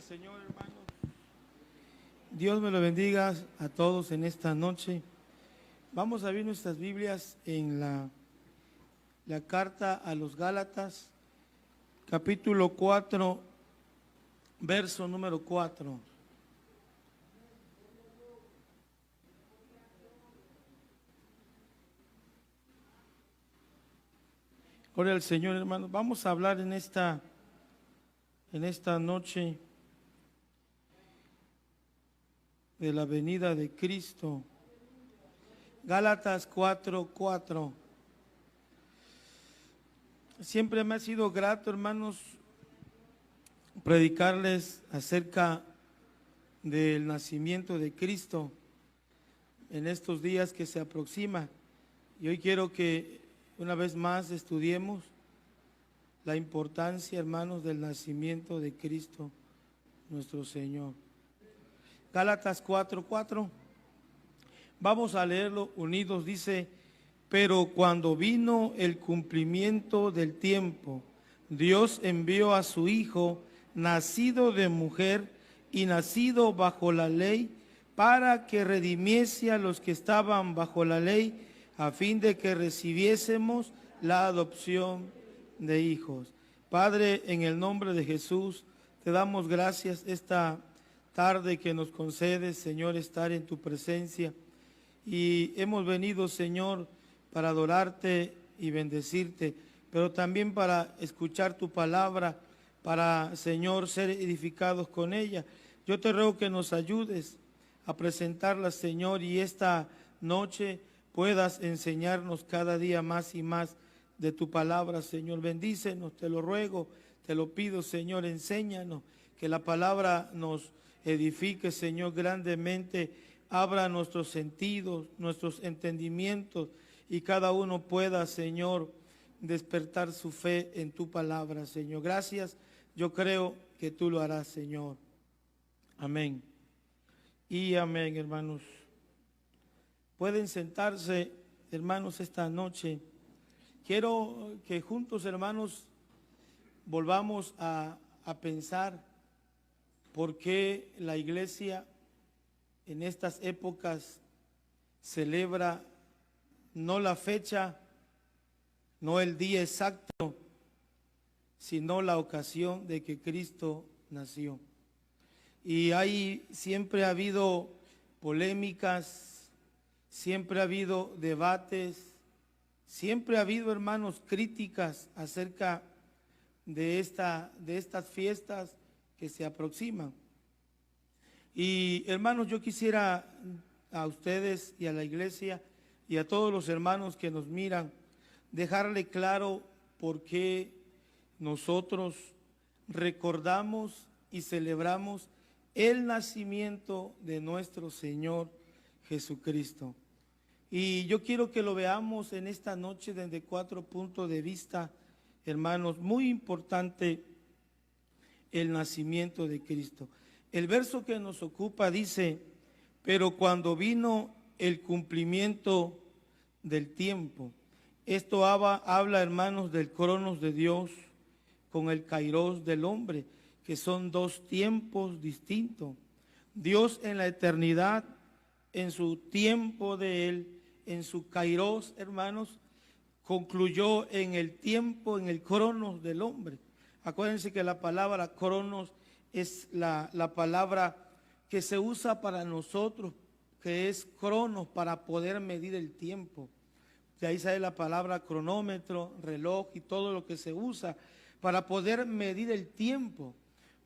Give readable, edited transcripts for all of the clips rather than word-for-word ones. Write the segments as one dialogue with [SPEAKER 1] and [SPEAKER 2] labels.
[SPEAKER 1] Señor, hermano. Dios me lo bendiga a todos en esta noche. Vamos a abrir nuestras Biblias en la carta a los Gálatas, capítulo 4, verso número 4. Gloria al Señor, hermano. Vamos a hablar en esta noche de la venida de Cristo. Gálatas 4:4. Siempre me ha sido grato, hermanos, predicarles acerca del nacimiento de Cristo en estos días que se aproxima. Y hoy quiero que una vez más estudiemos la importancia, hermanos, del nacimiento de Cristo nuestro Señor. Gálatas 4:4. Vamos a leerlo unidos. Dice: pero cuando vino el cumplimiento del tiempo, Dios envió a su Hijo, nacido de mujer y nacido bajo la ley, para que redimiese a los que estaban bajo la ley, a fin de que recibiésemos la adopción de hijos. Padre, en el nombre de Jesús, te damos gracias esta tarde que nos concedes, Señor, estar en tu presencia. Y hemos venido, Señor, para adorarte y bendecirte, pero también para escuchar tu palabra, para, Señor, ser edificados con ella. Yo te ruego que nos ayudes a presentarla, Señor, y esta noche puedas enseñarnos cada día más y más de tu palabra, Señor. Bendícenos, te lo ruego, te lo pido, Señor, enséñanos, que la palabra nos edifique, Señor, grandemente, abra nuestros sentidos, nuestros entendimientos, y cada uno pueda, Señor, despertar su fe en tu palabra, Señor. Gracias, yo creo que tú lo harás, Señor. Amén. Y amén, hermanos. Pueden sentarse, hermanos, esta noche. Quiero que juntos, hermanos, volvamos a pensar por qué la iglesia en estas épocas celebra no la fecha, no el día exacto, sino la ocasión de que Cristo nació. Y siempre ha habido polémicas, siempre ha habido debates, siempre ha habido, hermanos, críticas acerca de estas fiestas que se aproximan. Y hermanos, yo quisiera a ustedes y a la iglesia y a todos los hermanos que nos miran, dejarle claro por qué nosotros recordamos y celebramos el nacimiento de nuestro Señor Jesucristo. Y yo quiero que lo veamos en esta noche desde 4 puntos de vista, hermanos. Muy importante el nacimiento de Cristo. El verso que nos ocupa dice: pero cuando vino el cumplimiento del tiempo. Esto habla, hermanos, del cronos de Dios con el kairos del hombre, que son dos tiempos distintos. Dios en la eternidad, en su tiempo de Él, en su kairos, hermanos, concluyó en el tiempo, en el cronos del hombre. Acuérdense que la palabra cronos es la palabra que se usa para nosotros, que es cronos, para poder medir el tiempo. De ahí sale la palabra cronómetro, reloj y todo lo que se usa para poder medir el tiempo.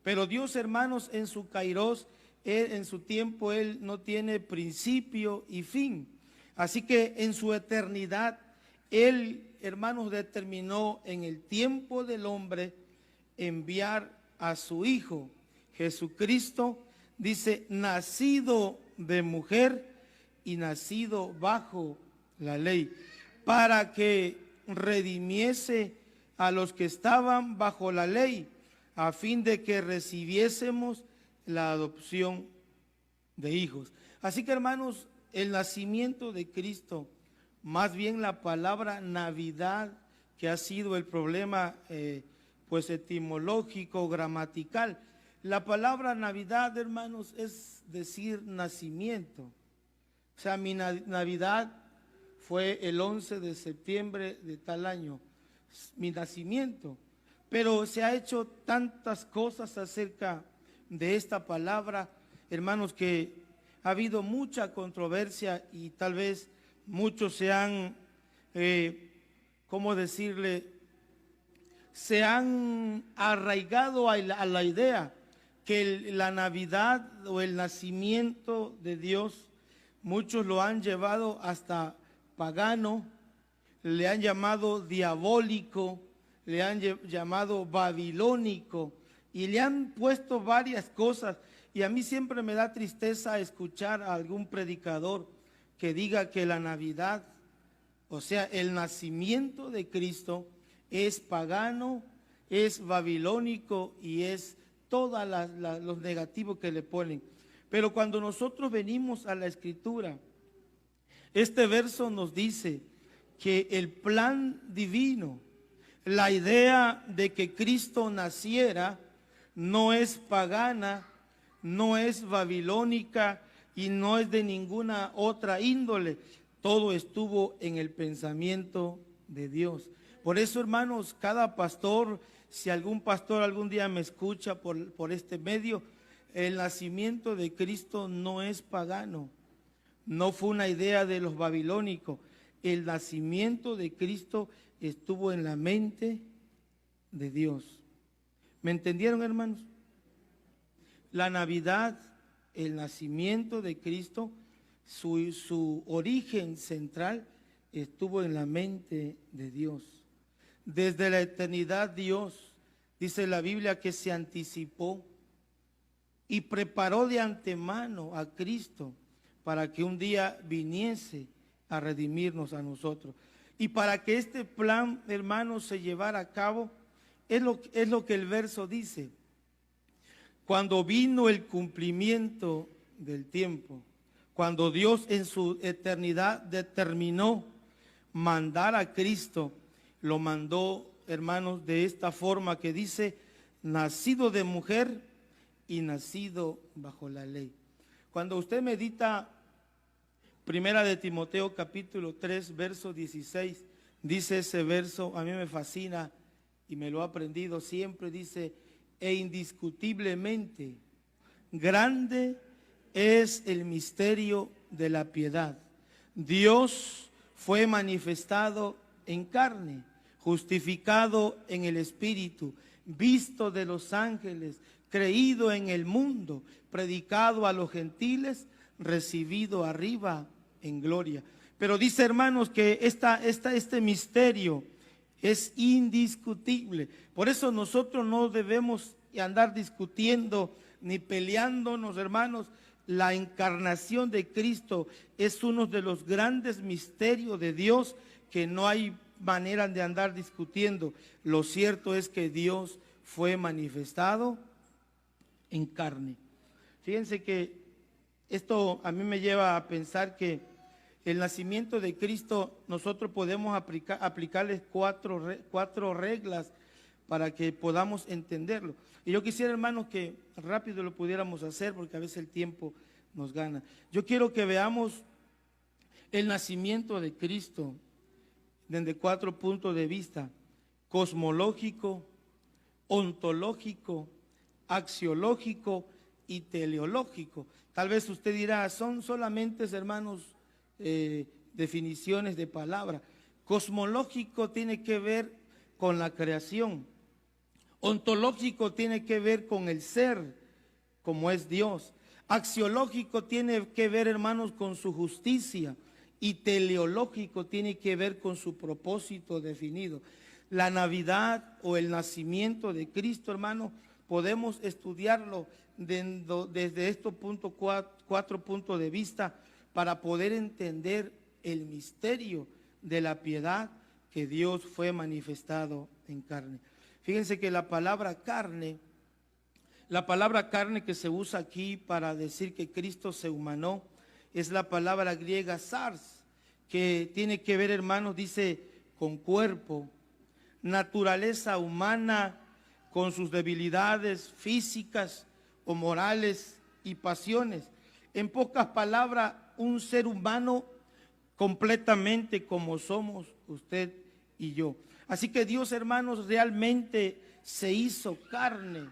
[SPEAKER 1] Pero Dios, hermanos, en su kairos, en su tiempo, Él no tiene principio y fin. Así que en su eternidad, Él, hermanos, determinó en el tiempo del hombre enviar a su Hijo Jesucristo, dice, nacido de mujer y nacido bajo la ley, para que redimiese a los que estaban bajo la ley, a fin de que recibiésemos la adopción de hijos. Así que, hermanos, el nacimiento de Cristo, más bien la palabra Navidad, que ha sido el problema pues etimológico, gramatical, La palabra Navidad, hermanos, es decir nacimiento. O sea, mi Navidad fue el 11 de septiembre de tal año, mi nacimiento. Pero se ha hecho tantas cosas acerca de esta palabra, hermanos, que ha habido mucha controversia y tal vez muchos se han, ¿cómo decirle? Se han arraigado a la idea que la Navidad o el nacimiento de Dios, muchos lo han llevado hasta pagano, le han llamado diabólico, le han llamado babilónico y le han puesto varias cosas. Y a mí siempre me da tristeza escuchar a algún predicador que diga que la Navidad, o sea, el nacimiento de Cristo, es pagano, es babilónico y es todos los negativos que le ponen. Pero cuando nosotros venimos a la Escritura, este verso nos dice que el plan divino, la idea de que Cristo naciera, no es pagana, no es babilónica y no es de ninguna otra índole. Todo estuvo en el pensamiento de Dios. Por eso, hermanos, cada pastor, si algún pastor algún día me escucha por este medio, el nacimiento de Cristo no es pagano, no fue una idea de los babilónicos. El nacimiento de Cristo estuvo en la mente de Dios. ¿Me entendieron, hermanos? La Navidad, el nacimiento de Cristo, su origen central estuvo en la mente de Dios. Desde la eternidad Dios, dice la Biblia, que se anticipó y preparó de antemano a Cristo para que un día viniese a redimirnos a nosotros. Y para que este plan, hermanos, se llevara a cabo, es lo que el verso dice. Cuando vino el cumplimiento del tiempo, cuando Dios en su eternidad determinó mandar a Cristo, lo mandó, hermanos, de esta forma que dice, nacido de mujer y nacido bajo la ley. Cuando usted medita Primera de Timoteo capítulo 3, verso 16, dice ese verso, a mí me fascina y me lo he aprendido siempre, dice, e indiscutiblemente grande es el misterio de la piedad. Dios fue manifestado en carne, justificado en el Espíritu, visto de los ángeles, creído en el mundo, predicado a los gentiles, recibido arriba en gloria. Pero dice, hermanos, que este misterio es indiscutible. Por eso nosotros no debemos andar discutiendo ni peleándonos, hermanos. La encarnación de Cristo es uno de los grandes misterios de Dios que no hay manera de andar discutiendo. Lo cierto es que Dios fue manifestado en carne. Fíjense que esto a mí me lleva a pensar que el nacimiento de Cristo nosotros podemos aplicarles cuatro reglas para que podamos entenderlo. Y yo quisiera, hermanos, que rápido lo pudiéramos hacer porque a veces el tiempo nos gana. Yo quiero que veamos el nacimiento de Cristo desde 4 puntos de vista: cosmológico, ontológico, axiológico y teleológico. Tal vez usted dirá, son solamente, hermanos, definiciones de palabra. Cosmológico tiene que ver con la creación. Ontológico tiene que ver con el ser, como es Dios. Axiológico tiene que ver, hermanos, con su justicia. Y teleológico tiene que ver con su propósito definido. La Navidad o el nacimiento de Cristo, hermano, podemos estudiarlo desde estos 4 puntos de vista para poder entender el misterio de la piedad que Dios fue manifestado en carne. Fíjense que la palabra carne que se usa aquí para decir que Cristo se humanó, es la palabra griega sars, que tiene que ver, hermanos, dice, con cuerpo, naturaleza humana, con sus debilidades físicas, o morales y pasiones. En pocas palabras, un ser humano completamente como somos usted y yo. Así que Dios, hermanos, realmente se hizo carne.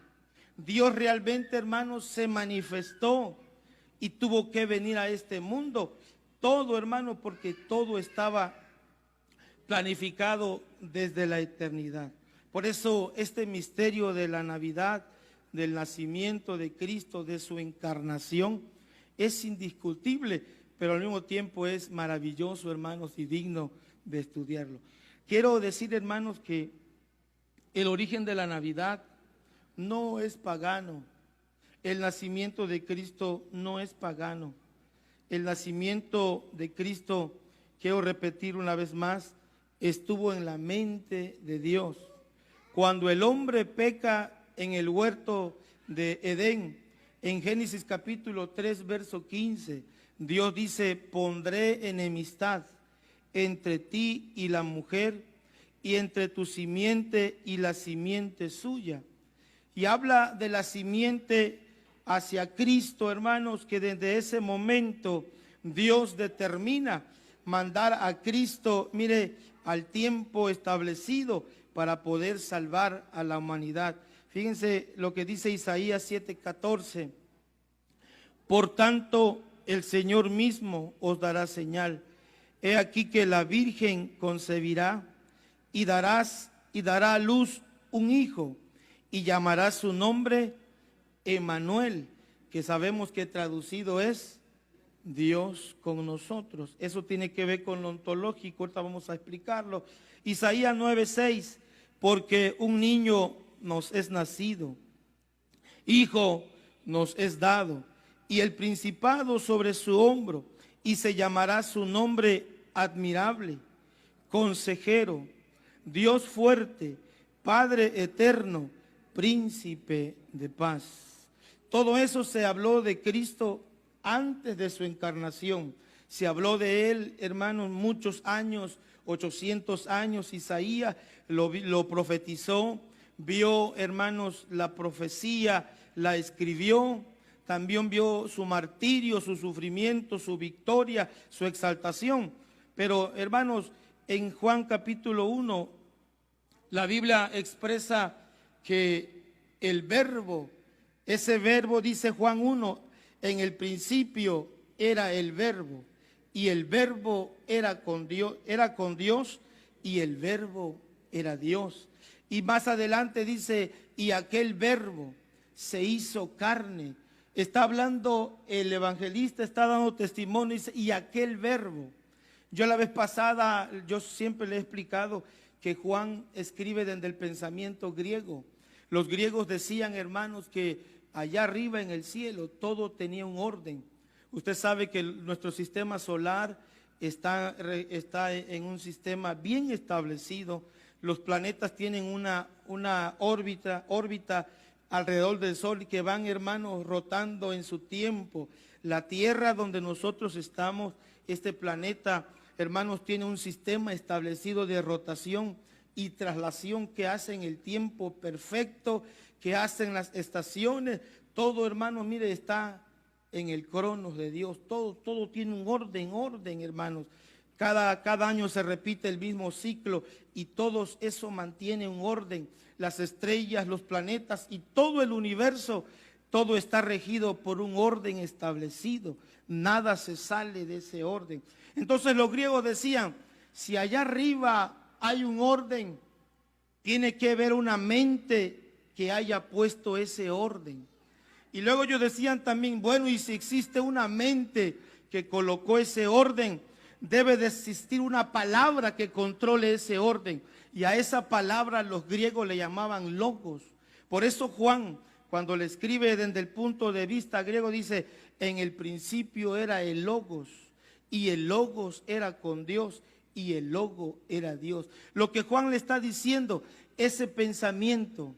[SPEAKER 1] Dios realmente, hermanos, se manifestó y tuvo que venir a este mundo. Todo, hermano, porque todo estaba planificado desde la eternidad. Por eso este misterio de la Navidad, del nacimiento de Cristo, de su encarnación, es indiscutible, pero al mismo tiempo es maravilloso, hermanos, y digno de estudiarlo. Quiero decir, hermanos, que el origen de la Navidad no es pagano. El nacimiento de Cristo no es pagano. El nacimiento de Cristo, quiero repetir una vez más, estuvo en la mente de Dios. Cuando el hombre peca en el huerto de Edén, en Génesis capítulo 3, verso 15, Dios dice: pondré enemistad entre ti y la mujer, y entre tu simiente y la simiente suya. Y habla de la simiente hacia Cristo, hermanos, que desde ese momento Dios determina mandar a Cristo, mire, al tiempo establecido para poder salvar a la humanidad. Fíjense lo que dice Isaías 7:14. Por tanto, el Señor mismo os dará señal. He aquí que la Virgen concebirá y dará a luz un hijo, y llamará su nombre Emmanuel, que sabemos que traducido es Dios con nosotros. Eso tiene que ver con lo ontológico, ahorita vamos a explicarlo. Isaías 9:6, porque un niño nos es nacido, hijo nos es dado, y el principado sobre su hombro, y se llamará su nombre admirable, consejero, Dios fuerte, Padre eterno, príncipe de paz. Todo eso se habló de Cristo antes de su encarnación. Se habló de él, hermanos, muchos años, 800 años. Isaías lo profetizó, vio, hermanos, la profecía, la escribió. También vio su martirio, su sufrimiento, su victoria, su exaltación. Pero, hermanos, en Juan capítulo 1, la Biblia expresa que el verbo, ese verbo, dice Juan 1, en el principio era el verbo, y el verbo era con Dios, y el verbo era Dios. Y más adelante dice, y aquel verbo se hizo carne. Está hablando el evangelista, está dando testimonio, dice, y aquel verbo. Yo la vez pasada, yo siempre le he explicado que Juan escribe desde el pensamiento griego. Los griegos decían, hermanos, que allá arriba en el cielo todo tenía un orden. Usted sabe que nuestro sistema solar está en un sistema bien establecido. Los planetas tienen una órbita alrededor del Sol que van, hermanos, rotando en su tiempo. La Tierra donde nosotros estamos, este planeta, hermanos, tiene un sistema establecido de rotación y traslación que hacen el tiempo perfecto, que hacen las estaciones. Todo, hermanos, mire, está en el cronos de Dios. Todo tiene un orden, hermanos. Cada año se repite el mismo ciclo y todo eso mantiene un orden. Las estrellas, los planetas y todo el universo, todo está regido por un orden establecido. Nada se sale de ese orden. Entonces los griegos decían, si allá arriba hay un orden, tiene que haber una mente que haya puesto ese orden. Y luego ellos decían también, bueno, y si existe una mente que colocó ese orden, debe de existir una palabra que controle ese orden. Y a esa palabra los griegos le llamaban logos. Por eso Juan, cuando le escribe desde el punto de vista griego, dice, en el principio era el logos, y el logos era con Dios, y el logo era Dios. Lo que Juan le está diciendo, ese pensamiento,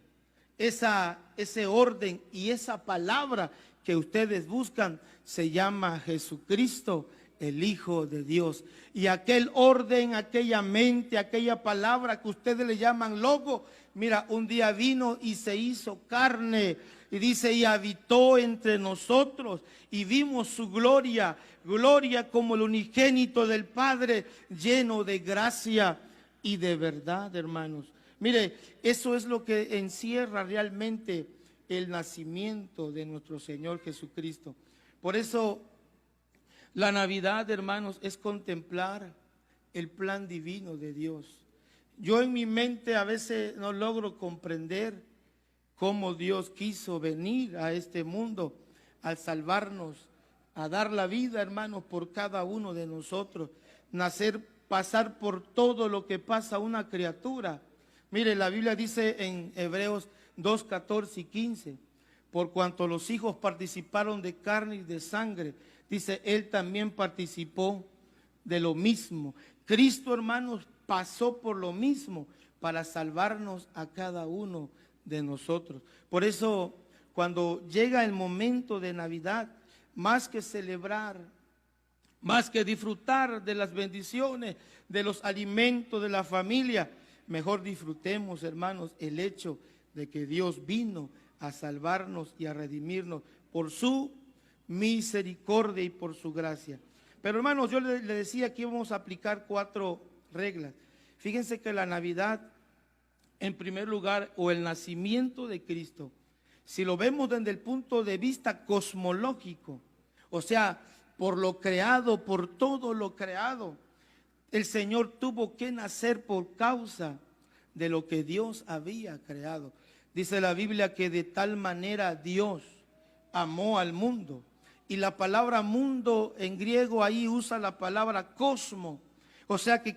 [SPEAKER 1] ese orden y esa palabra que ustedes buscan, se llama Jesucristo, el Hijo de Dios. Y aquel orden, aquella mente, aquella palabra que ustedes le llaman logo, mira, un día vino y se hizo carne, Y dice, y habitó entre nosotros y vimos su gloria, gloria como el unigénito del Padre, lleno de gracia y de verdad, hermanos. Mire, eso es lo que encierra realmente el nacimiento de nuestro Señor Jesucristo. Por eso la Navidad, hermanos, es contemplar el plan divino de Dios. Yo en mi mente a veces no logro comprender cómo Dios quiso venir a este mundo al salvarnos, a dar la vida, hermanos, por cada uno de nosotros, nacer, pasar por todo lo que pasa una criatura. Mire, la Biblia dice en Hebreos 2, 14 y 15, por cuanto los hijos participaron de carne y de sangre, dice, Él también participó de lo mismo. Cristo, hermanos, pasó por lo mismo para salvarnos a cada uno de nosotros. Por eso, cuando llega el momento de Navidad, más que celebrar, más que disfrutar de las bendiciones, de los alimentos de la familia, mejor disfrutemos, hermanos, el hecho de que Dios vino a salvarnos y a redimirnos por su misericordia y por su gracia. Pero, hermanos, yo le decía que íbamos a aplicar 4 reglas. Fíjense que la Navidad, en primer lugar, o el nacimiento de Cristo, si lo vemos desde el punto de vista cosmológico, o sea, por lo creado, por todo lo creado, el Señor tuvo que nacer por causa de lo que Dios había creado. Dice la Biblia que de tal manera Dios amó al mundo. Y la palabra mundo en griego ahí usa la palabra cosmo. O sea que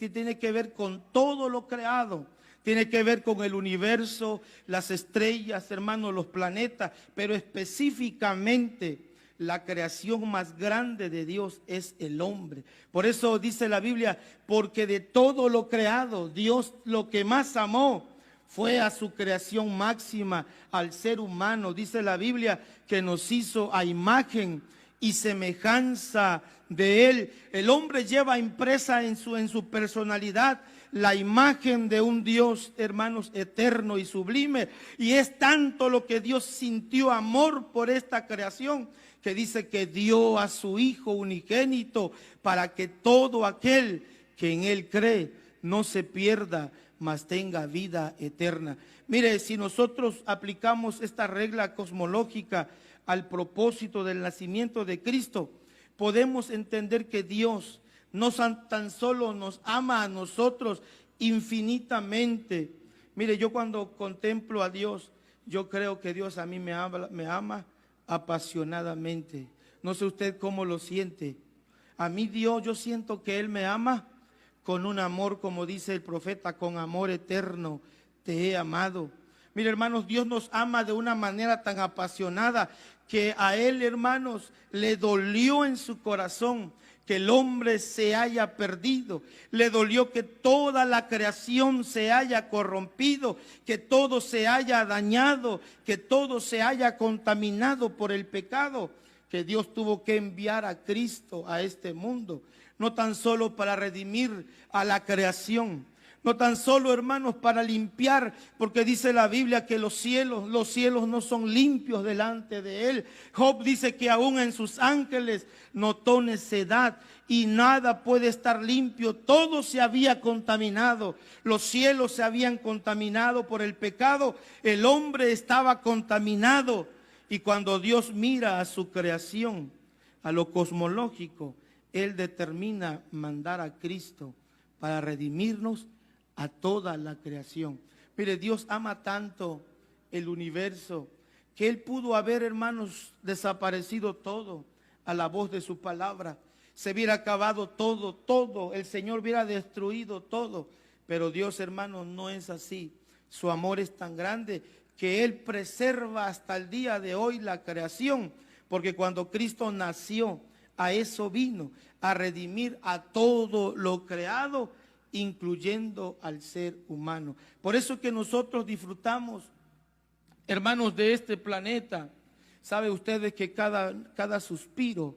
[SPEAKER 1] tiene que ver con todo lo creado. Tiene que ver con el universo, las estrellas, hermanos, los planetas. Pero específicamente la creación más grande de Dios es el hombre. Por eso dice la Biblia, porque de todo lo creado, Dios lo que más amó fue a su creación máxima, al ser humano. Dice la Biblia que nos hizo a imagen y semejanza de Él. El hombre lleva impresa en su personalidad la imagen de un Dios, hermanos, eterno y sublime. Y es tanto lo que Dios sintió amor por esta creación, que dice que dio a su Hijo unigénito para que todo aquel que en Él cree no se pierda, mas tenga vida eterna. Mire, si nosotros aplicamos esta regla cosmológica al propósito del nacimiento de Cristo, podemos entender que Dios no tan solo nos ama a nosotros infinitamente. Mire, yo cuando contemplo a Dios, yo creo que Dios a mí me ama apasionadamente. No sé usted cómo lo siente. A mí Dios, yo siento que Él me ama con un amor, como dice el profeta, con amor eterno te he amado. Mire, hermanos, Dios nos ama de una manera tan apasionada que a Él, hermanos, le dolió en su corazón que el hombre se haya perdido. Le dolió que toda la creación se haya corrompido, que todo se haya dañado, que todo se haya contaminado por el pecado, que Dios tuvo que enviar a Cristo a este mundo. No tan solo para redimir a la creación, no tan solo, hermanos, para limpiar, porque dice la Biblia que los cielos no son limpios delante de Él. Job dice que aún en sus ángeles notó necedad y nada puede estar limpio. Todo se había contaminado, los cielos se habían contaminado por el pecado, el hombre estaba contaminado. Y cuando Dios mira a su creación, a lo cosmológico, Él determina mandar a Cristo para redimirnos a toda la creación. Mire, Dios ama tanto el universo que Él pudo haber, hermanos, desaparecido todo a la voz de su palabra. Se hubiera acabado todo, el Señor hubiera destruido todo. Pero Dios, hermanos, no es así. Su amor es tan grande que Él preserva hasta el día de hoy la creación. Porque cuando Cristo nació, a eso vino, a redimir a todo lo creado, incluyendo al ser humano. Por eso que nosotros disfrutamos, hermanos, de este planeta. ¿Sabe ustedes que cada suspiro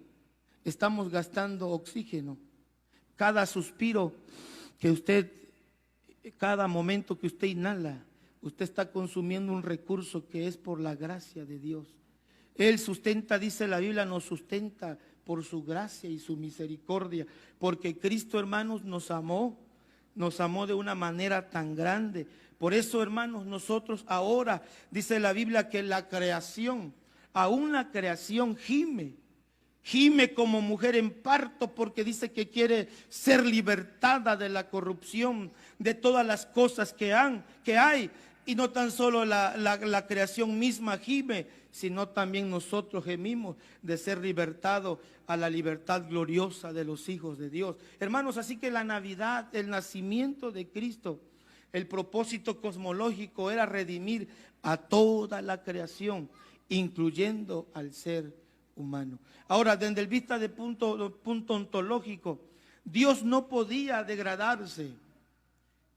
[SPEAKER 1] estamos gastando oxígeno? Cada suspiro que usted, cada momento que usted inhala, usted está consumiendo un recurso que es por la gracia de Dios. Él sustenta, dice la Biblia, nos sustenta por su gracia y su misericordia, porque Cristo, hermanos, nos amó de una manera tan grande. Por eso, hermanos, nosotros ahora, dice la Biblia, que la creación, aún la creación gime como mujer en parto, porque dice que quiere ser libertada de la corrupción, de todas las cosas que hay. Y no tan solo la creación misma gime, sino también nosotros gemimos de ser libertados a la libertad gloriosa de los hijos de Dios. Hermanos, así que la Navidad, el nacimiento de Cristo, el propósito cosmológico era redimir a toda la creación, incluyendo al ser humano. Ahora, desde el vista de punto ontológico, Dios no podía degradarse.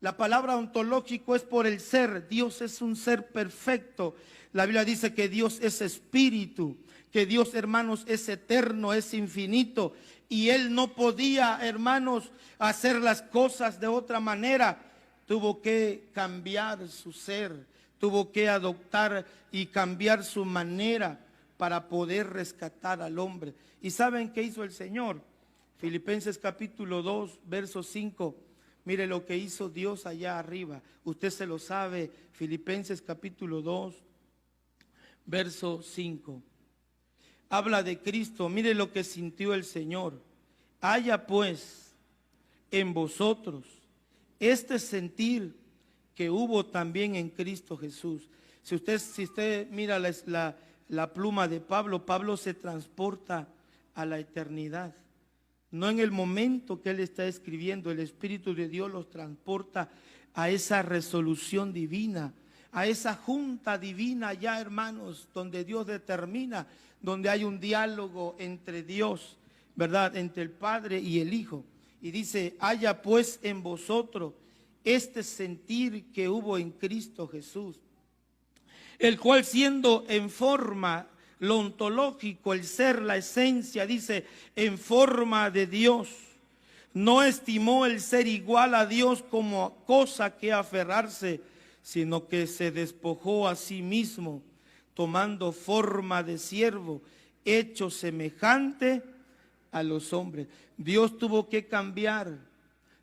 [SPEAKER 1] La palabra ontológico es por el ser. Dios es un ser perfecto. La Biblia dice que Dios es espíritu, que Dios, hermanos, es eterno, es infinito. Y Él no podía, hermanos, hacer las cosas de otra manera. Tuvo que cambiar su ser, tuvo que adoptar y cambiar su manera para poder rescatar al hombre. ¿Y saben qué hizo el Señor? Filipenses capítulo 2, verso 5. Mire lo que hizo Dios allá arriba. Usted se lo sabe. Filipenses capítulo 2, verso 5. Habla de Cristo. Mire lo que sintió el Señor. Haya pues en vosotros este sentir que hubo también en Cristo Jesús. Si usted mira la pluma de Pablo, Pablo se transporta a la eternidad. No en el momento que él está escribiendo, el Espíritu de Dios los transporta a esa resolución divina, a esa junta divina ya, hermanos, donde Dios determina, donde hay un diálogo entre Dios, ¿verdad? Entre el Padre y el Hijo. Y dice, haya pues en vosotros este sentir que hubo en Cristo Jesús, el cual siendo en forma, lo ontológico, el ser, la esencia, dice, en forma de Dios, no estimó el ser igual a Dios como cosa que aferrarse, sino que se despojó a sí mismo, tomando forma de siervo, hecho semejante a los hombres. Dios tuvo que cambiar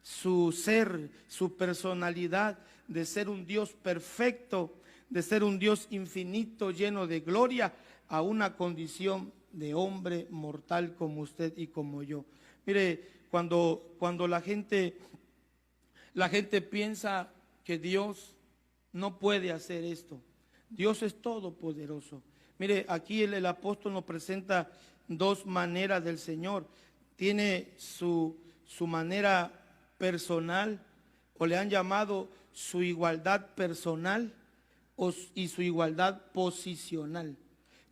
[SPEAKER 1] su ser, su personalidad, de ser un Dios perfecto, de ser un Dios infinito, lleno de gloria, a una condición de hombre mortal como usted y como yo. Mire, cuando la gente piensa que Dios no puede hacer esto, Dios es todopoderoso. Mire, aquí el apóstol nos presenta dos maneras del Señor. Tiene su manera personal, o le han llamado su igualdad personal y su igualdad posicional.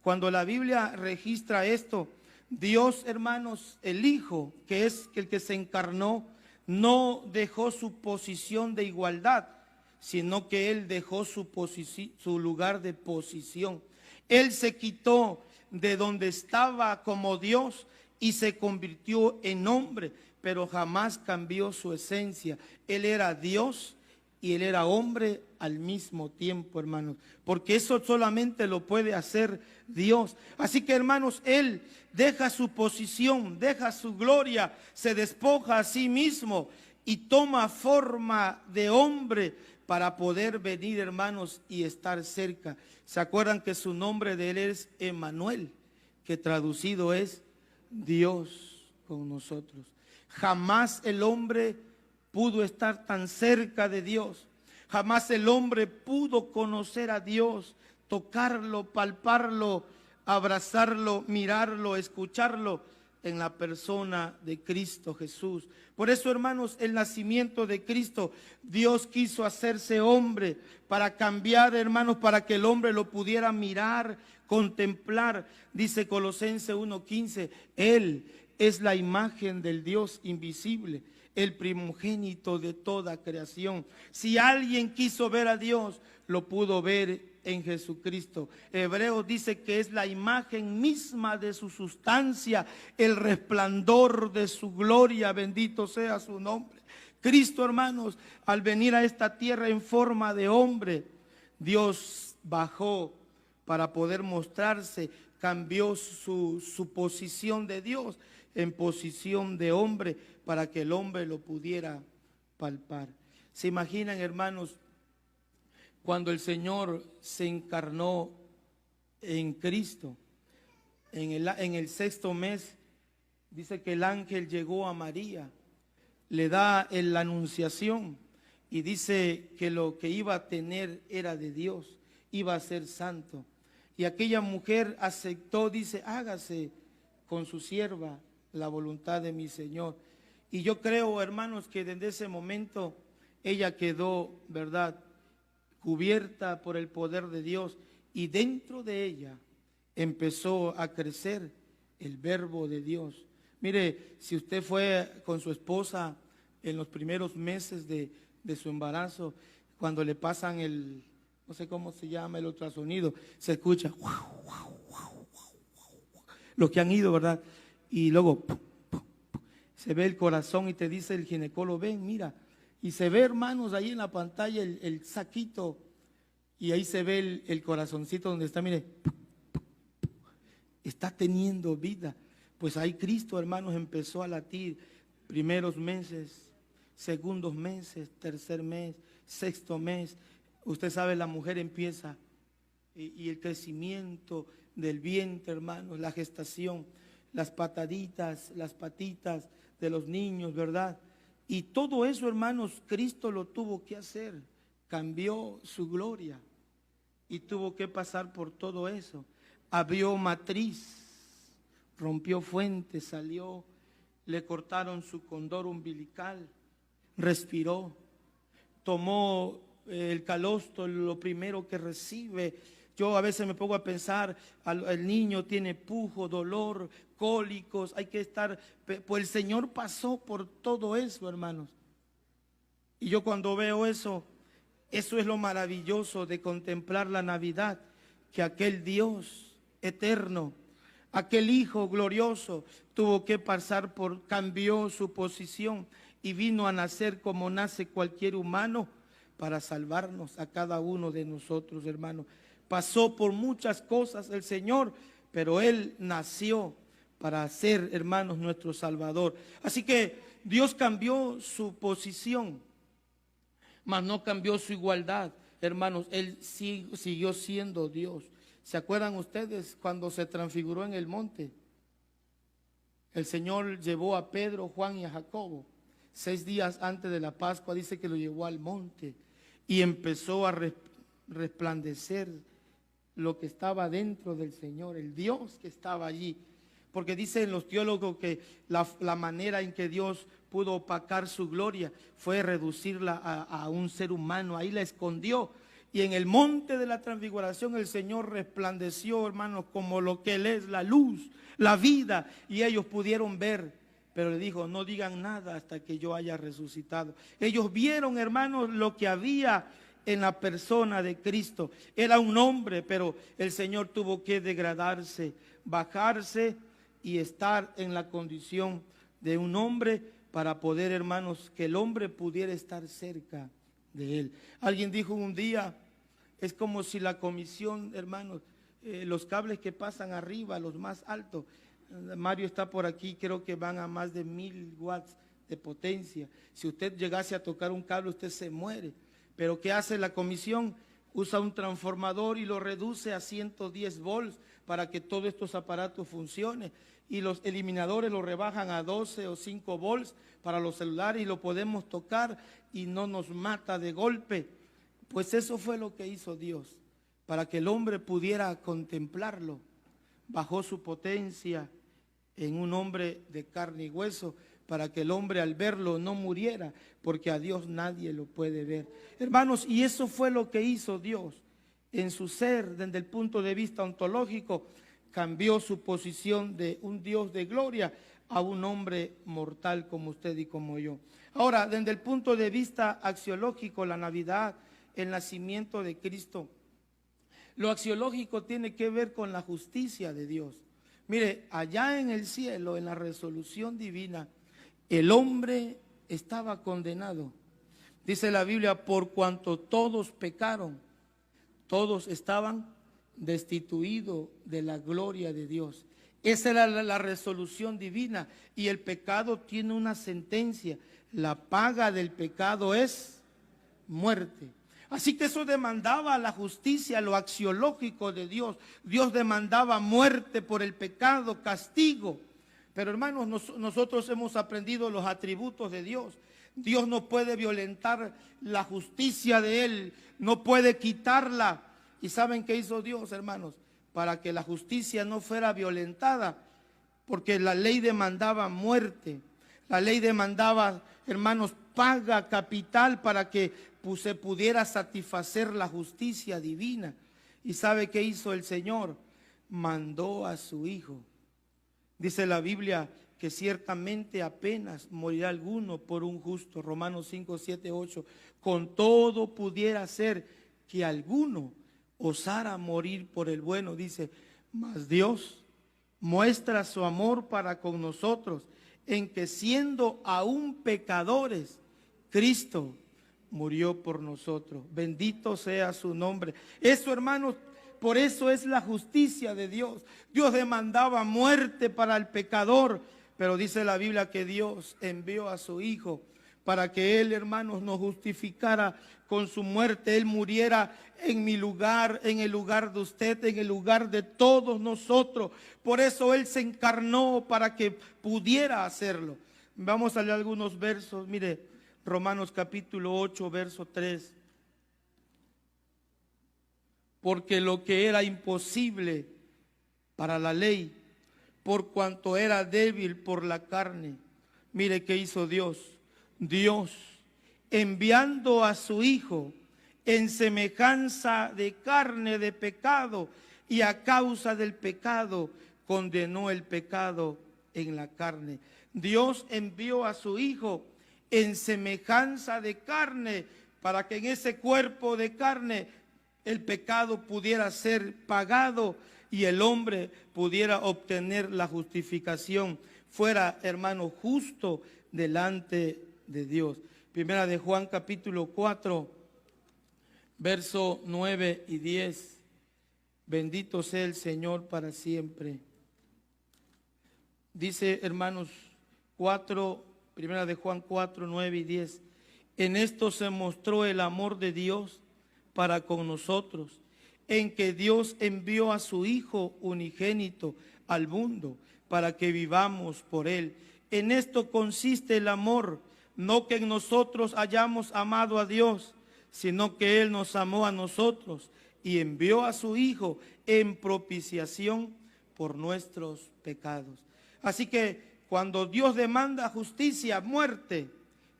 [SPEAKER 1] Cuando la Biblia registra esto, Dios, hermanos, el Hijo, que es el que se encarnó, no dejó su posición de igualdad, sino que Él dejó su lugar de posición. Él se quitó de donde estaba como Dios y se convirtió en hombre, pero jamás cambió su esencia. Él era Dios y Él era hombre al mismo tiempo, hermanos, porque eso solamente lo puede hacer Dios. Así que, hermanos, Él deja su posición, deja su gloria, se despoja a sí mismo y toma forma de hombre para poder venir, hermanos, y estar cerca. ¿Se acuerdan que su nombre de Él es Emmanuel, que traducido es Dios con nosotros? Jamás el hombre pudo estar tan cerca de Dios. Jamás el hombre pudo conocer a Dios, tocarlo, palparlo, abrazarlo, mirarlo, escucharlo en la persona de Cristo Jesús. Por eso, hermanos, el nacimiento de Cristo, Dios quiso hacerse hombre para cambiar, hermanos, para que el hombre lo pudiera mirar, contemplar. Dice Colosenses 1:15, Él es la imagen del Dios invisible, el primogénito de toda creación. Si alguien quiso ver a Dios, lo pudo ver en Jesucristo. Hebreos dice que es la imagen misma de su sustancia, el resplandor de su gloria, bendito sea su nombre. Cristo, hermanos, al venir a esta tierra en forma de hombre, Dios bajó para poder mostrarse, cambió su posición de Dios en posición de hombre para que el hombre lo pudiera palpar. ¿Se imaginan, hermanos, cuando el Señor se encarnó en Cristo? En el sexto mes, dice que el ángel llegó a María, le da la anunciación y dice que lo que iba a tener era de Dios, iba a ser santo. Y aquella mujer aceptó, dice, hágase con su sierva la voluntad de mi Señor. Y yo creo, hermanos, que desde ese momento ella quedó, ¿verdad?, cubierta por el poder de Dios, y dentro de ella empezó a crecer el verbo de Dios. Mire, si usted fue con su esposa en los primeros meses de su embarazo, cuando le pasan no sé cómo se llama, el ultrasonido, se escucha los que han ido, ¿verdad? Y luego se ve el corazón y te dice el ginecólogo, ven, mira. Y se ve, hermanos, ahí en la pantalla el saquito, y ahí se ve el corazoncito donde está, mire, está teniendo vida. Pues ahí Cristo, hermanos, empezó a latir primeros meses, segundos meses, tercer mes, sexto mes. Usted sabe, la mujer empieza y el crecimiento del vientre, hermanos, la gestación, las pataditas, las patitas de los niños, ¿verdad? Y todo eso, hermanos, Cristo lo tuvo que hacer. Cambió su gloria y tuvo que pasar por todo eso. Abrió matriz, rompió fuente, salió, le cortaron su condor umbilical, respiró, tomó el calostro, lo primero que recibe. Yo a veces me pongo a pensar, el niño tiene pujo, dolor, cólicos, hay que estar, pues el Señor pasó por todo eso, hermanos. Y yo cuando veo eso es lo maravilloso de contemplar la Navidad, que aquel Dios eterno, aquel Hijo glorioso, tuvo que pasar cambió su posición y vino a nacer como nace cualquier humano para salvarnos a cada uno de nosotros, hermanos. Pasó por muchas cosas el Señor, pero Él nació para ser, hermanos, nuestro Salvador. Así que Dios cambió su posición, mas no cambió su igualdad, hermanos. Él siguió siendo Dios. ¿Se acuerdan ustedes cuando se transfiguró en el monte? El Señor llevó a Pedro, Juan y a Jacobo. 6 días antes de la Pascua dice que lo llevó al monte y empezó a resplandecer lo que estaba dentro del Señor, el Dios que estaba allí. Porque dicen los teólogos que la manera en que Dios pudo opacar su gloria fue reducirla a un ser humano. Ahí la escondió. Y en el monte de la transfiguración el Señor resplandeció, hermanos, como lo que Él es, la luz, la vida. Y ellos pudieron ver, pero le dijo, no digan nada hasta que yo haya resucitado. Ellos vieron, hermanos, lo que había en la persona de Cristo. Era un hombre, pero el Señor tuvo que degradarse, bajarse y estar en la condición de un hombre para poder, hermanos, que el hombre pudiera estar cerca de Él. Alguien dijo un día, es como si la comisión, hermanos, los cables que pasan arriba, los más altos, Mario está por aquí, creo que van a más de 1000 watts de potencia. Si usted llegase a tocar un cable, usted se muere. Pero ¿qué hace la comisión? Usa un transformador y lo reduce a 110 volts para que todos estos aparatos funcionen. Y los eliminadores lo rebajan a 12 o 5 volts para los celulares y lo podemos tocar y no nos mata de golpe. Pues eso fue lo que hizo Dios, para que el hombre pudiera contemplarlo. Bajó su potencia en un hombre de carne y hueso, para que el hombre al verlo no muriera, porque a Dios nadie lo puede ver. Hermanos, y eso fue lo que hizo Dios en su ser. Desde el punto de vista ontológico, cambió su posición de un Dios de gloria a un hombre mortal como usted y como yo. Ahora, desde el punto de vista axiológico, la Navidad, el nacimiento de Cristo, lo axiológico tiene que ver con la justicia de Dios. Mire, allá en el cielo, en la resolución divina, el hombre estaba condenado. Dice la Biblia, por cuanto todos pecaron, todos estaban destituidos de la gloria de Dios. Esa era la resolución divina, y el pecado tiene una sentencia. La paga del pecado es muerte. Así que eso demandaba la justicia, lo axiológico de Dios. Dios demandaba muerte por el pecado, castigo. Pero hermanos, nosotros hemos aprendido los atributos de Dios. Dios no puede violentar la justicia de Él, no puede quitarla. ¿Y saben qué hizo Dios, hermanos? Para que la justicia no fuera violentada, porque la ley demandaba muerte. La ley demandaba, hermanos, paga capital para que se pudiera satisfacer la justicia divina. ¿Y sabe qué hizo el Señor? Mandó a su Hijo. Dice la Biblia que ciertamente apenas morirá alguno por un justo. Romanos 5, 7, 8. Con todo pudiera ser que alguno osara morir por el bueno. Dice, mas Dios muestra su amor para con nosotros, en que siendo aún pecadores, Cristo murió por nosotros. Bendito sea su nombre. Eso, hermanos, por eso es la justicia de Dios. Dios demandaba muerte para el pecador, pero dice la Biblia que Dios envió a su Hijo para que Él, hermanos, nos justificara con su muerte. Él muriera en mi lugar, en el lugar de usted, en el lugar de todos nosotros. Por eso Él se encarnó para que pudiera hacerlo. Vamos a leer algunos versos. Mire, Romanos capítulo 8, verso 3. Porque lo que era imposible para la ley, por cuanto era débil por la carne. Mire qué hizo Dios. Dios, enviando a su Hijo en semejanza de carne de pecado, y a causa del pecado condenó el pecado en la carne. Dios envió a su Hijo en semejanza de carne, para que en ese cuerpo de carne el pecado pudiera ser pagado y el hombre pudiera obtener la justificación, fuera, hermano, justo delante de Dios. Primera de Juan capítulo 4, verso 9 y 10. Bendito sea el Señor para siempre. Dice, hermanos, Primera de Juan 4, 9 y 10. En esto se mostró el amor de Dios para con nosotros, en que Dios envió a su Hijo unigénito al mundo para que vivamos por Él. En esto consiste el amor, no que en nosotros hayamos amado a Dios, sino que Él nos amó a nosotros y envió a su Hijo en propiciación por nuestros pecados. Así que cuando Dios demanda justicia, muerte,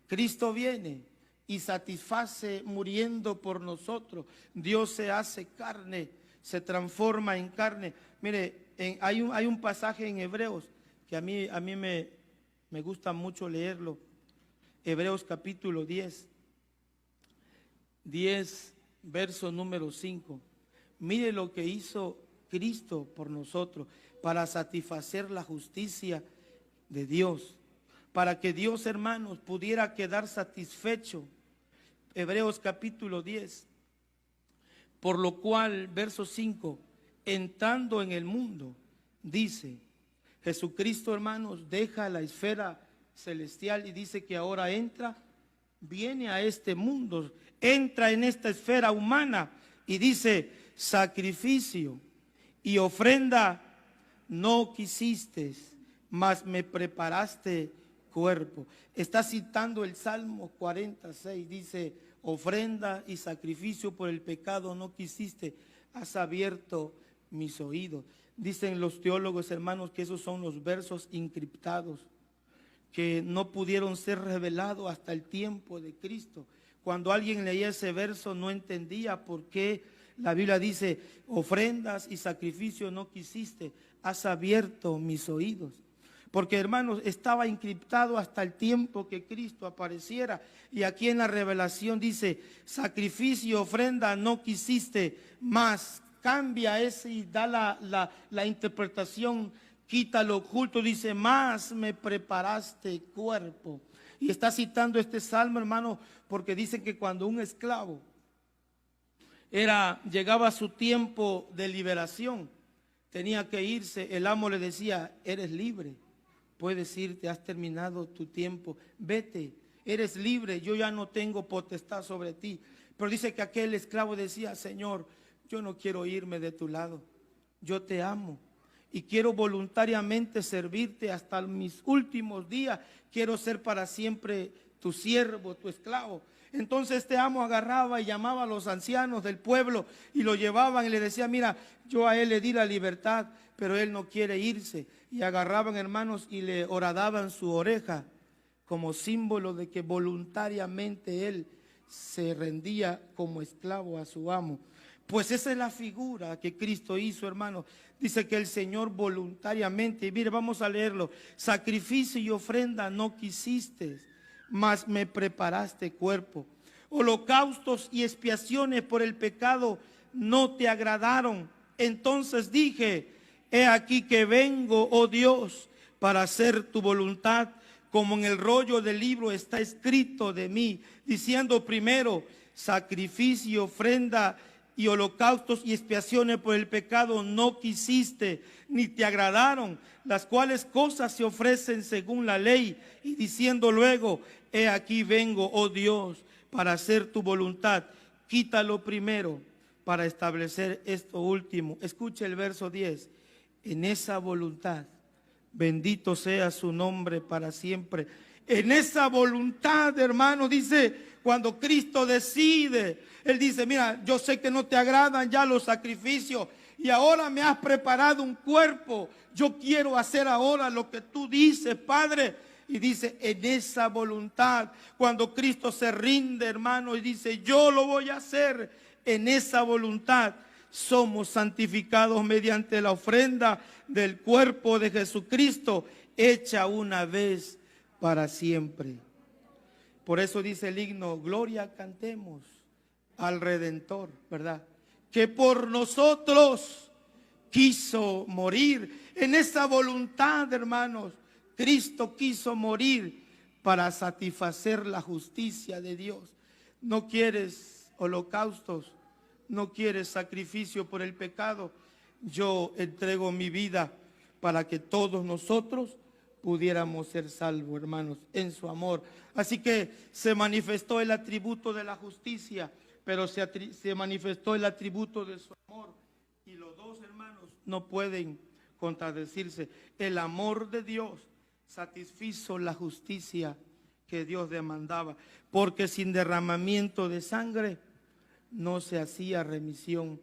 [SPEAKER 1] Cristo viene y satisface muriendo por nosotros. Dios se hace carne, se transforma en carne. Mire, hay un pasaje en Hebreos que a mí me gusta mucho leerlo. Hebreos capítulo 10, verso número 5. Mire lo que hizo Cristo por nosotros para satisfacer la justicia de Dios, para que Dios, hermanos, pudiera quedar satisfecho. Hebreos capítulo 10, por lo cual, verso 5, entrando en el mundo, dice, Jesucristo, hermanos, deja la esfera celestial y dice que ahora viene a este mundo, entra en esta esfera humana y dice, sacrificio y ofrenda no quisiste, mas me preparaste cuerpo. Está citando el Salmo 46, dice, ofrenda y sacrificio por el pecado no quisiste, has abierto mis oídos. Dicen los teólogos, hermanos, que esos son los versos encriptados, que no pudieron ser revelados hasta el tiempo de Cristo. Cuando alguien leía ese verso no entendía por qué la Biblia dice, ofrendas y sacrificio no quisiste, has abierto mis oídos. Porque, hermanos, estaba encriptado hasta el tiempo que Cristo apareciera. Y aquí en la revelación dice, sacrificio, ofrenda no quisiste, más cambia ese y da la interpretación, quita lo oculto, dice, más me preparaste cuerpo. Y está citando este salmo, hermano, porque dice que cuando un esclavo Llegaba su tiempo de liberación, tenía que irse. El amo le decía: eres libre, puedes irte, has terminado tu tiempo, vete, eres libre, yo ya no tengo potestad sobre ti. Pero dice que aquel esclavo decía: Señor, yo no quiero irme de tu lado, yo te amo y quiero voluntariamente servirte hasta mis últimos días, quiero ser para siempre tu siervo, tu esclavo. Entonces este amo agarraba y llamaba a los ancianos del pueblo y lo llevaban y le decía: mira, yo a él le di la libertad, pero él no quiere irse. Y agarraban, hermanos, y le horadaban su oreja como símbolo de que voluntariamente él se rendía como esclavo a su amo. Pues esa es la figura que Cristo hizo, hermano. Dice que el Señor voluntariamente, y mire, vamos a leerlo: sacrificio y ofrenda no quisiste, mas me preparaste cuerpo. Holocaustos y expiaciones por el pecado no te agradaron. Entonces dije: he aquí que vengo, oh Dios, para hacer tu voluntad, como en el rollo del libro está escrito de mí, diciendo: primero sacrificio, ofrenda y holocaustos y expiaciones por el pecado no quisiste, ni te agradaron, las cuales cosas se ofrecen según la ley. Y diciendo luego: he aquí vengo, oh Dios, para hacer tu voluntad. Quítalo primero para establecer esto último. Escuche el verso 10. En esa voluntad, bendito sea su nombre para siempre. En esa voluntad, hermano, dice, cuando Cristo decide, Él dice: mira, yo sé que no te agradan ya los sacrificios y ahora me has preparado un cuerpo. Yo quiero hacer ahora lo que tú dices, Padre. Y dice: en esa voluntad, cuando Cristo se rinde, hermano, y dice: yo lo voy a hacer, en esa voluntad somos santificados mediante la ofrenda del cuerpo de Jesucristo, hecha una vez para siempre. Por eso dice el himno: gloria cantemos al Redentor, ¿verdad? Que por nosotros quiso morir. En esa voluntad, hermanos, Cristo quiso morir para satisfacer la justicia de Dios. No quieres holocaustos, no quieres sacrificio por el pecado. Yo entrego mi vida para que todos nosotros pudiéramos ser salvos, hermanos, en su amor. Así que se manifestó el atributo de la justicia, pero se manifestó el atributo de su amor. Y los dos, hermanos, no pueden contradecirse. El amor de Dios satisfizo la justicia que Dios demandaba, porque sin derramamiento de sangre no se hacía remisión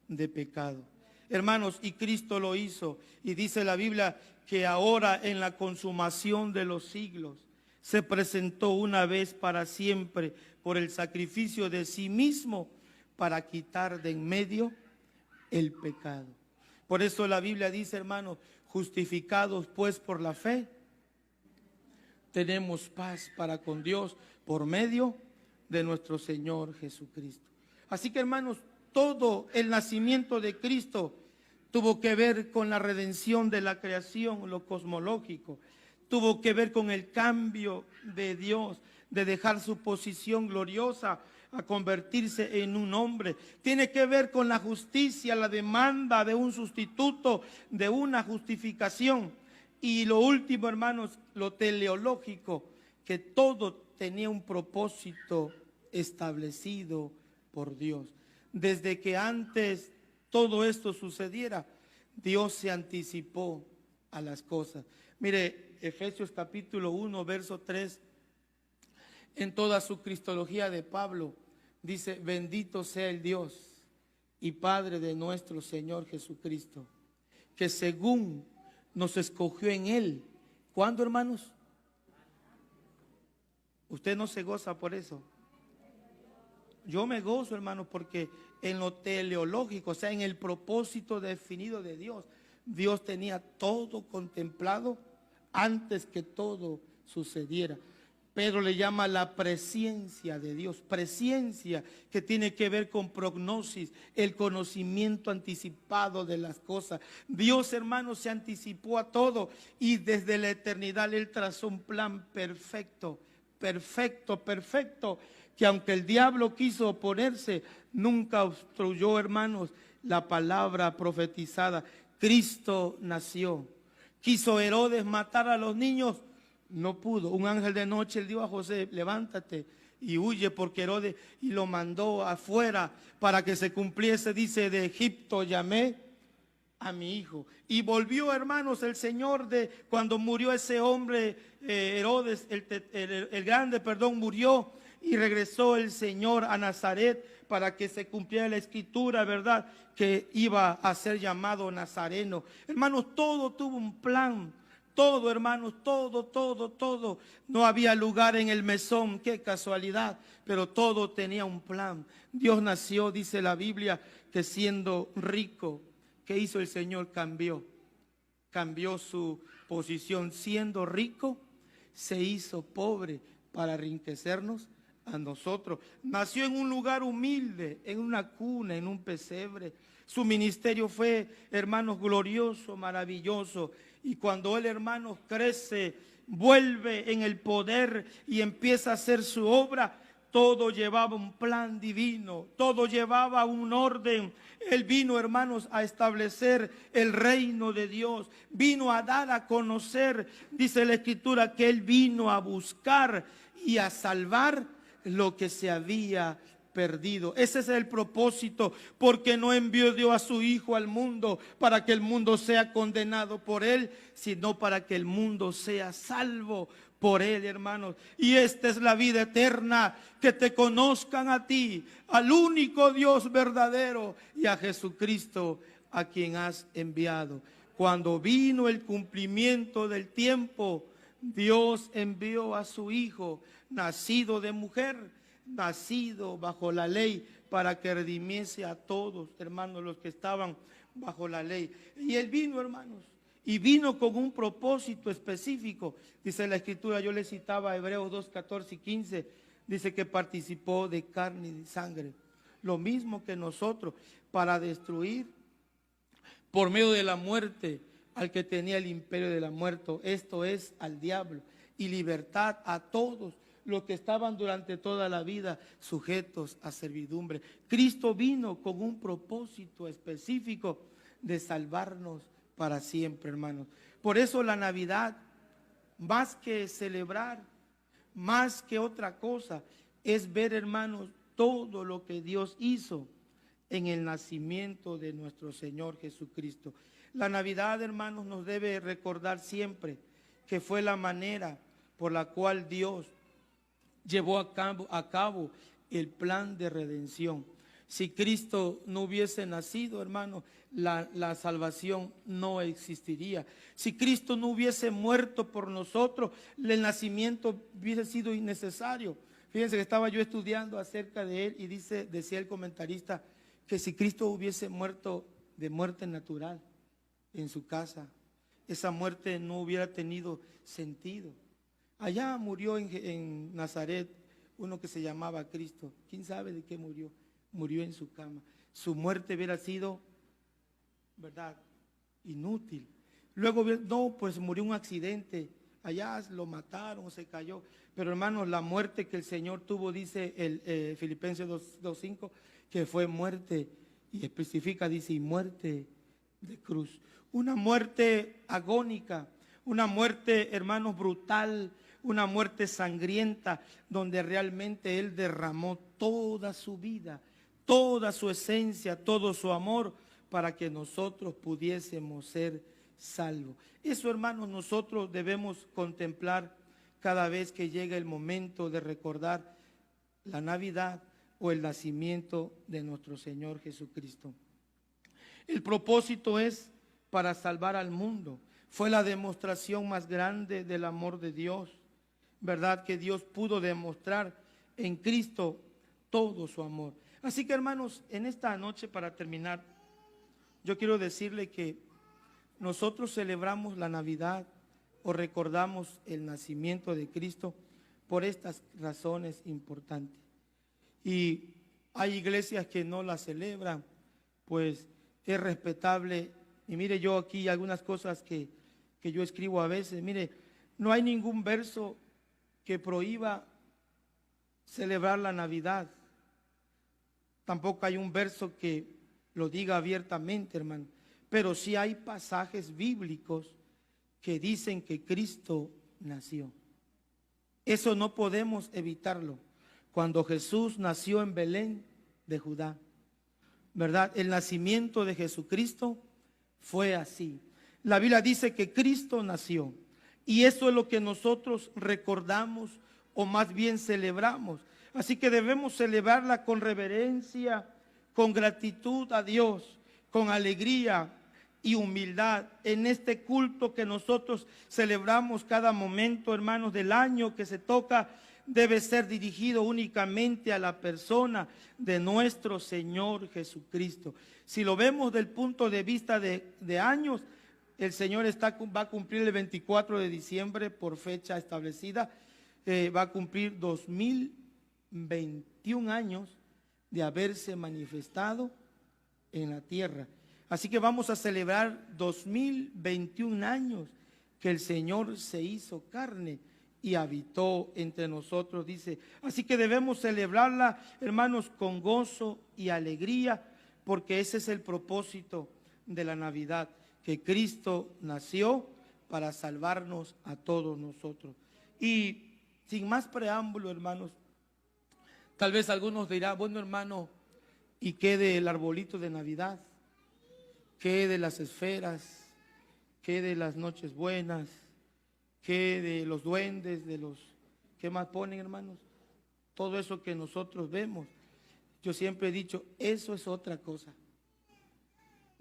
[SPEAKER 1] de pecado. Hermanos, y Cristo lo hizo, y dice la Biblia que ahora en la consumación de los siglos se presentó una vez para siempre por el sacrificio de sí mismo para quitar de en medio el pecado. Por eso la Biblia dice, hermanos: justificados pues por la fe, tenemos paz para con Dios por medio de nuestro Señor Jesucristo. Así que, hermanos, todo el nacimiento de Cristo tuvo que ver con la redención de la creación, lo cosmológico. Tuvo que ver con el cambio de Dios, de dejar su posición gloriosa a convertirse en un hombre. Tiene que ver con la justicia, la demanda de un sustituto, de una justificación. Y lo último, hermanos, lo teleológico, que todo tenía un propósito establecido por Dios. Desde que antes todo esto sucediera, Dios se anticipó a las cosas. Mire, Efesios capítulo 1, verso 3, en toda su cristología de Pablo, dice: bendito sea el Dios y Padre de nuestro Señor Jesucristo, que según nos escogió en Él. ¿Cuándo, hermanos? ¿Usted no se goza por eso? Yo me gozo, hermanos, porque en lo teleológico, o sea, en el propósito definido de Dios, Dios tenía todo contemplado antes que todo sucediera. Pedro le llama la presciencia de Dios, presciencia que tiene que ver con prognosis, el conocimiento anticipado de las cosas. Dios, hermanos, se anticipó a todo y desde la eternidad Él trazó un plan perfecto, perfecto, perfecto, que aunque el diablo quiso oponerse, nunca obstruyó, hermanos, la palabra profetizada. Cristo nació. Quiso Herodes matar a los niños, no pudo. Un ángel de noche le dijo a José: levántate y huye, porque Herodes, y lo mandó afuera para que se cumpliese, dice, de Egipto llamé a mi hijo. Y volvió, hermanos, el Señor de cuando murió ese hombre, Herodes, el grande, perdón, murió, y regresó el Señor a Nazaret para que se cumpliera la escritura, ¿verdad?, que iba a ser llamado Nazareno. Hermanos, todo tuvo un plan. Todo, hermanos, todo. No había lugar en el mesón, qué casualidad, pero todo tenía un plan. Dios nació, dice la Biblia, que siendo rico, ¿qué hizo el Señor? Cambió su posición. Siendo rico, se hizo pobre para enriquecernos a nosotros. Nació en un lugar humilde, en una cuna, en un pesebre. Su ministerio fue, hermanos, glorioso, maravilloso. Y cuando él, hermanos, crece, vuelve en el poder y empieza a hacer su obra, todo llevaba un plan divino, todo llevaba un orden. Él vino, hermanos, a establecer el reino de Dios, vino a dar a conocer, dice la Escritura, que él vino a buscar y a salvar lo que se había perdido. Ese es el propósito, porque no envió Dios a su Hijo al mundo para que el mundo sea condenado por él, sino para que el mundo sea salvo por él, hermanos. Y esta es la vida eterna, que te conozcan a ti, al único Dios verdadero, y a Jesucristo, a quien has enviado. Cuando vino el cumplimiento del tiempo, Dios envió a su Hijo, nacido de mujer, nacido bajo la ley, para que redimiese a todos, hermanos, los que estaban bajo la ley. Y él vino, hermanos, y vino con un propósito específico. Dice la Escritura, yo le citaba Hebreos 2, 14 y 15, dice que participó de carne y de sangre, lo mismo que nosotros, para destruir por medio de la muerte al que tenía el imperio de la muerte, esto es, al diablo, y libertad a todos los que estaban durante toda la vida sujetos a servidumbre. Cristo vino con un propósito específico de salvarnos para siempre, hermanos. Por eso la Navidad, más que celebrar, más que otra cosa, es ver, hermanos, todo lo que Dios hizo en el nacimiento de nuestro Señor Jesucristo. La Navidad, hermanos, nos debe recordar siempre que fue la manera por la cual Dios llevó a cabo el plan de redención. Si Cristo no hubiese nacido, hermano, la salvación no existiría. Si Cristo no hubiese muerto por nosotros, el nacimiento hubiese sido innecesario. Fíjense que estaba yo estudiando acerca de él y decía el comentarista que si Cristo hubiese muerto de muerte natural en su casa, esa muerte no hubiera tenido sentido. Allá murió en Nazaret uno que se llamaba Cristo. ¿Quién sabe de qué murió? Murió en su cama. Su muerte hubiera sido, ¿verdad?, inútil. Luego, no, pues murió en un accidente. Allá lo mataron, se cayó. Pero hermanos, la muerte que el Señor tuvo, dice el Filipenses 2:5, que fue muerte, y especifica, dice, y muerte de cruz. Una muerte agónica, una muerte, hermanos, brutal, una muerte sangrienta, donde realmente Él derramó toda su vida, toda su esencia, todo su amor, para que nosotros pudiésemos ser salvos. Eso, hermanos, nosotros debemos contemplar cada vez que llega el momento de recordar la Navidad o el nacimiento de nuestro Señor Jesucristo. El propósito es para salvar al mundo. Fue la demostración más grande del amor de Dios, ¿verdad? Que Dios pudo demostrar en Cristo todo su amor. Así que, hermanos, en esta noche, para terminar, yo quiero decirle que nosotros celebramos la Navidad o recordamos el nacimiento de Cristo por estas razones importantes. Y hay iglesias que no la celebran, pues es respetable. Y mire, yo aquí algunas cosas que yo escribo a veces. Mire, no hay ningún verso que prohíba celebrar la Navidad. Tampoco hay un verso que lo diga abiertamente, hermano. Pero sí hay pasajes bíblicos que dicen que Cristo nació. Eso no podemos evitarlo. Cuando Jesús nació en Belén de Judá, ¿verdad? El nacimiento de Jesucristo fue así. La Biblia dice que Cristo nació. Y eso es lo que nosotros recordamos o más bien celebramos. Así que debemos celebrarla con reverencia, con gratitud a Dios, con alegría y humildad en este culto que nosotros celebramos cada momento, hermanos, del año que se toca. Debe ser dirigido únicamente a la persona de nuestro Señor Jesucristo. Si lo vemos del punto de vista de años, el Señor va a cumplir el 24 de diciembre por fecha establecida, va a cumplir 2021 años de haberse manifestado en la tierra. Así que vamos a celebrar 2021 años que el Señor se hizo carne y habitó entre nosotros, dice. Así que debemos celebrarla, hermanos, con gozo y alegría, porque ese es el propósito de la Navidad, que Cristo nació para salvarnos a todos nosotros. Y sin más preámbulo, hermanos, tal vez algunos dirán, bueno, hermano, ¿y qué del arbolito de Navidad? ¿Qué de las esferas? ¿Qué de las noches buenas? ¿Qué de los duendes? ¿Qué más ponen, hermanos? Todo eso que nosotros vemos. Yo siempre he dicho, eso es otra cosa.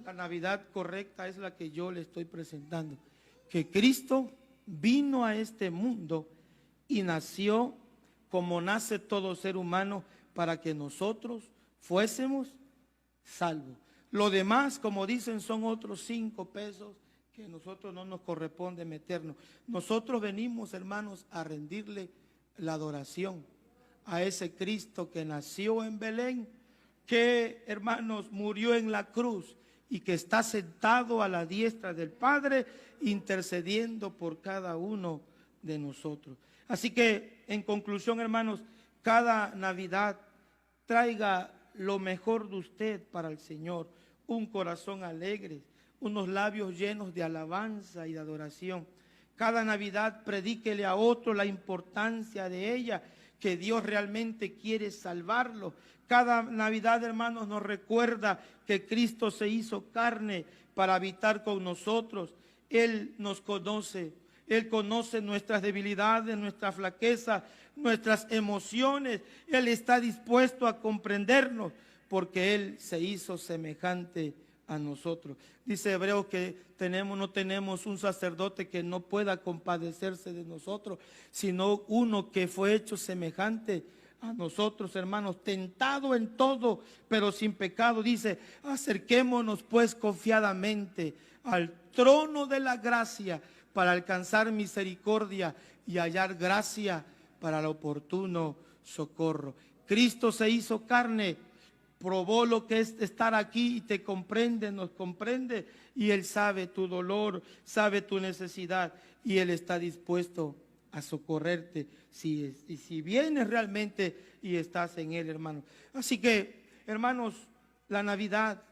[SPEAKER 1] La Navidad correcta es la que yo le estoy presentando. Que Cristo vino a este mundo y nació como nace todo ser humano para que nosotros fuésemos salvos. Lo demás, como dicen, son otros 5 pesos que a nosotros no nos corresponde meternos. Nosotros venimos, hermanos, a rendirle la adoración a ese Cristo que nació en Belén, que, hermanos, murió en la cruz y que está sentado a la diestra del Padre, intercediendo por cada uno de nosotros. Así que, en conclusión, hermanos, cada Navidad traiga lo mejor de usted para el Señor, un corazón alegre, unos labios llenos de alabanza y de adoración. Cada Navidad predíquele a otro la importancia de ella, que Dios realmente quiere salvarlo. Cada Navidad, hermanos, nos recuerda que Cristo se hizo carne para habitar con nosotros. Él nos conoce, Él conoce nuestras debilidades, nuestras flaquezas, nuestras emociones. Él está dispuesto a comprendernos porque Él se hizo semejante a nosotros. Dice Hebreos que no tenemos un sacerdote que no pueda compadecerse de nosotros, sino uno que fue hecho semejante a nosotros, hermanos, tentado en todo, pero sin pecado. Dice, acerquémonos pues confiadamente al trono de la gracia para alcanzar misericordia y hallar gracia para el oportuno socorro. Cristo se hizo carne, probó lo que es estar aquí y te comprende, nos comprende, y Él sabe tu dolor, sabe tu necesidad, y Él está dispuesto a socorrerte si vienes realmente y estás en Él, hermano. Así que, hermanos, la Navidad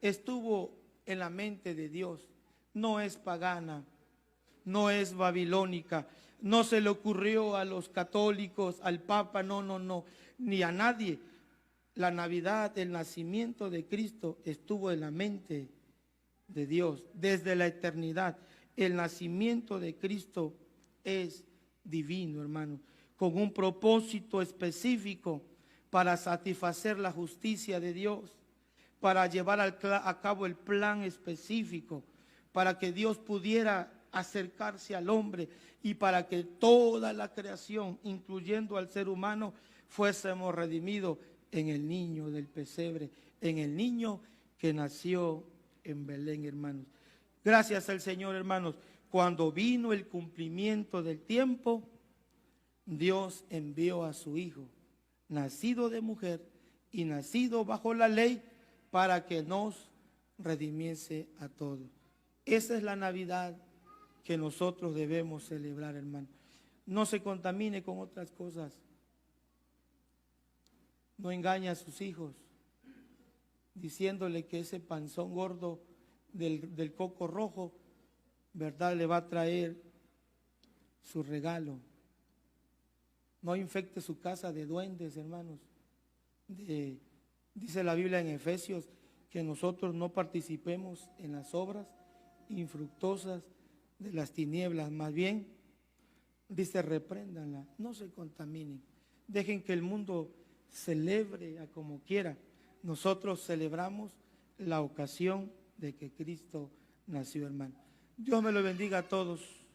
[SPEAKER 1] estuvo en la mente de Dios, no es pagana, no es babilónica, no se le ocurrió a los católicos, al Papa, no, ni a nadie. La Navidad, el nacimiento de Cristo estuvo en la mente de Dios desde la eternidad. El nacimiento de Cristo es divino, hermano, con un propósito específico para satisfacer la justicia de Dios, para llevar a cabo el plan específico, para que Dios pudiera acercarse al hombre y para que toda la creación, incluyendo al ser humano, fuésemos redimidos en el niño del pesebre, en el niño que nació en Belén, hermanos. Gracias al Señor, hermanos. Cuando vino el cumplimiento del tiempo, Dios envió a su Hijo, nacido de mujer y nacido bajo la ley, para que nos redimiese a todos. Esa es la Navidad que nosotros debemos celebrar, hermano. No se contamine con otras cosas. no engañe a sus hijos diciéndole que ese panzón gordo del coco rojo, ¿verdad?, le va a traer su regalo. No infecte su casa de duendes, hermanos. Dice la Biblia en Efesios que nosotros no participemos en las obras infructuosas de las tinieblas, más bien, dice, repréndanla, no se contaminen, dejen que el mundo celebre a como quiera. Nosotros celebramos la ocasión de que Cristo nació, hermano. Dios me lo bendiga a todos.